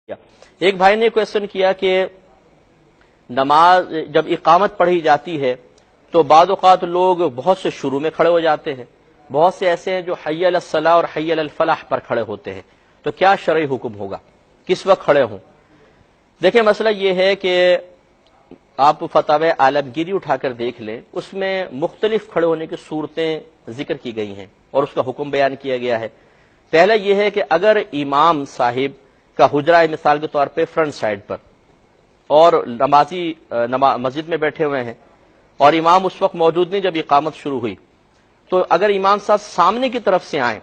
ایک بھائی نے کوشچن کیا کہ نماز جب اقامت پڑھی جاتی ہے تو بعض اوقات لوگ بہت سے شروع میں کھڑے ہو جاتے ہیں، بہت سے ایسے ہیں جو حی علی الصلاۃ اور حی علی الفلاح پر کھڑے ہوتے ہیں، تو کیا شرعی حکم ہوگا، کس وقت کھڑے ہوں؟ دیکھیں مسئلہ یہ ہے کہ آپ فتاوی عالمگیری اٹھا کر دیکھ لیں، اس میں مختلف کھڑے ہونے کی صورتیں ذکر کی گئی ہیں اور اس کا حکم بیان کیا گیا ہے۔ پہلا یہ ہے کہ اگر امام صاحب کا حجرہ ہے مثال کے طور پہ فرنٹ سائڈ پر اور نمازی مسجد میں بیٹھے ہوئے ہیں اور امام اس وقت موجود نہیں جب اقامت شروع ہوئی، تو اگر امام صاحب سامنے کی طرف سے آئیں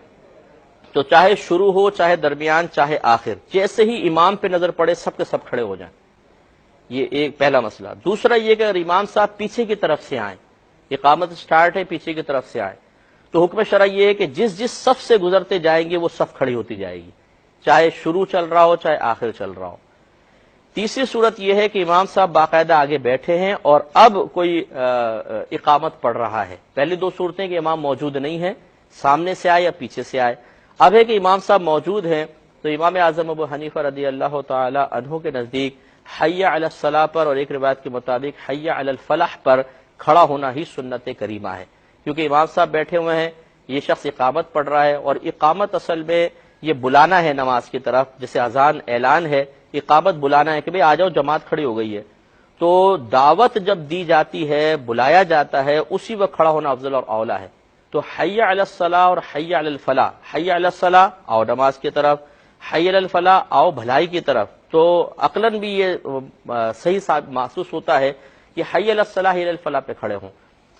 تو چاہے شروع ہو چاہے درمیان چاہے آخر، جیسے ہی امام پہ نظر پڑے سب کے سب کھڑے ہو جائیں۔ یہ ایک پہلا مسئلہ۔ دوسرا یہ کہ اگر امام صاحب پیچھے کی طرف سے آئیں، اقامت سٹارٹ ہے پیچھے کی طرف سے آئیں، تو حکم شرع یہ ہے کہ جس صف سے گزرتے جائیں گے وہ صف کھڑی ہوتی جائے گی، چاہے شروع چل رہا ہو چاہے آخر چل رہا ہو۔ تیسری صورت یہ ہے کہ امام صاحب باقاعدہ آگے بیٹھے ہیں اور اب کوئی اقامت پڑھ رہا ہے۔ پہلی دو صورتیں کہ امام موجود نہیں ہے، سامنے سے آئے یا پیچھے سے آئے۔ اب ہے کہ امام صاحب موجود ہیں تو امام اعظم ابو حنیفہ رضی اللہ تعالی عنہ کے نزدیک حی علی الصلاۃ پر اور ایک روایت کے مطابق حی علی الفلاح پر کھڑا ہونا ہی سنت کریمہ ہے، کیونکہ امام صاحب بیٹھے ہوئے ہیں، یہ شخص اقامت پڑھ رہا ہے، اور اقامت اصل میں یہ بلانا ہے نماز کی طرف، جیسے اذان اعلان ہے، اقامت بلانا ہے کہ بھئی آ جاؤ جماعت کھڑی ہو گئی ہے۔ تو دعوت جب دی جاتی ہے، بلایا جاتا ہے، اسی وقت کھڑا ہونا افضل اور اولا ہے۔ تو حی علی الصلاۃ اور حی علی الفلاح، حی علی الصلاۃ آؤ نماز کی طرف، حی علی الفلاح آؤ بھلائی کی طرف، تو عقلاً بھی یہ صحیح محسوس ہوتا ہے کہ حی علی الصلاح حی علی الفلاح پہ کھڑے ہوں۔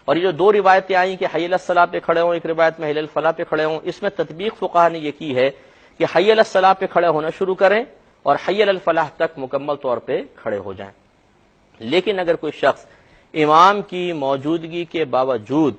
اور یہ جو دو روایتیں آئیں کہ حی علی الصلاح پہ کھڑے ہوں، ایک روایت میں حی علی الفلاح پہ کھڑے ہوں، اس میں تطبیق فقہا نے یہ کی ہے کہ حی علی الصلاح پہ کھڑے ہونا شروع کریں اور حی علی الفلاح تک مکمل طور پہ کھڑے ہو جائیں۔ لیکن اگر کوئی شخص امام کی موجودگی کے باوجود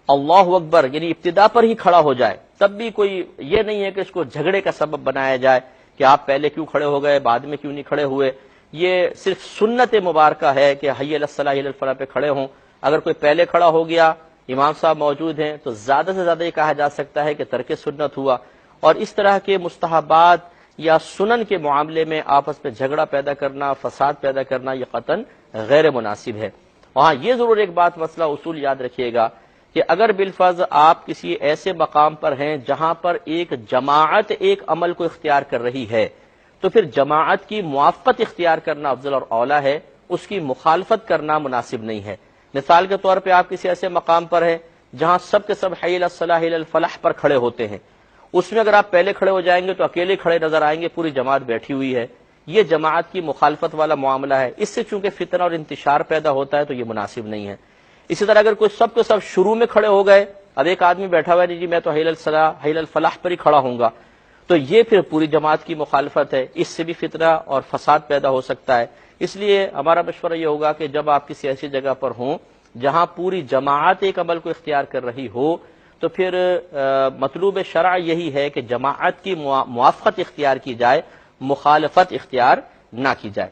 اللہ اکبر یعنی ابتدا پر ہی کھڑا ہو جائے، تب بھی کوئی یہ نہیں ہے کہ اس کو جھگڑے کا سبب بنایا جائے کہ آپ پہلے کیوں کھڑے ہو گئے بعد میں کیوں نہیں کھڑے ہوئے۔ یہ صرف سنت مبارکہ ہے کہ حی علی الصلاح حی علی الفلاح پہ کھڑے ہوں۔ اگر کوئی پہلے کھڑا ہو گیا، امام صاحب موجود ہیں، تو زیادہ سے زیادہ یہ کہا جا سکتا ہے کہ ترک سنت ہوا، اور اس طرح کے مستحبات یا سنن کے معاملے میں آپس میں جھگڑا پیدا کرنا، فساد پیدا کرنا یہ قطعاً غیر مناسب ہے۔ وہاں یہ ضرور ایک بات مسئلہ اصول یاد رکھیے گا کہ اگر بالفرض آپ کسی ایسے مقام پر ہیں جہاں پر ایک جماعت ایک عمل کو اختیار کر رہی ہے، تو پھر جماعت کی موافقت اختیار کرنا افضل اور اولا ہے، اس کی مخالفت کرنا مناسب نہیں ہے۔ مثال کے طور پہ آپ کسی ایسے مقام پر ہیں جہاں سب کے سب حی علی الصلاح حی علی الفلاح پر کھڑے ہوتے ہیں، اس میں اگر آپ پہلے کھڑے ہو جائیں گے تو اکیلے کھڑے نظر آئیں گے، پوری جماعت بیٹھی ہوئی ہے، یہ جماعت کی مخالفت والا معاملہ ہے، اس سے چونکہ فتنہ اور انتشار پیدا ہوتا ہے تو یہ مناسب نہیں ہے۔ اسی طرح اگر کوئی سب کے سب شروع میں کھڑے ہو گئے، اب ایک آدمی بیٹھا ہوا ہے جی میں تو حی علی الصلاح حی علی الفلاح پر ہی کھڑا ہوں گا، تو یہ پھر پوری جماعت کی مخالفت ہے، اس سے بھی فتنہ اور فساد پیدا ہو سکتا ہے۔ اس لیے ہمارا مشورہ یہ ہوگا کہ جب آپ کسی ایسی جگہ پر ہوں جہاں پوری جماعت ایک عمل کو اختیار کر رہی ہو، تو پھر مطلوب شرع یہی ہے کہ جماعت کی موافقت اختیار کی جائے، مخالفت اختیار نہ کی جائے۔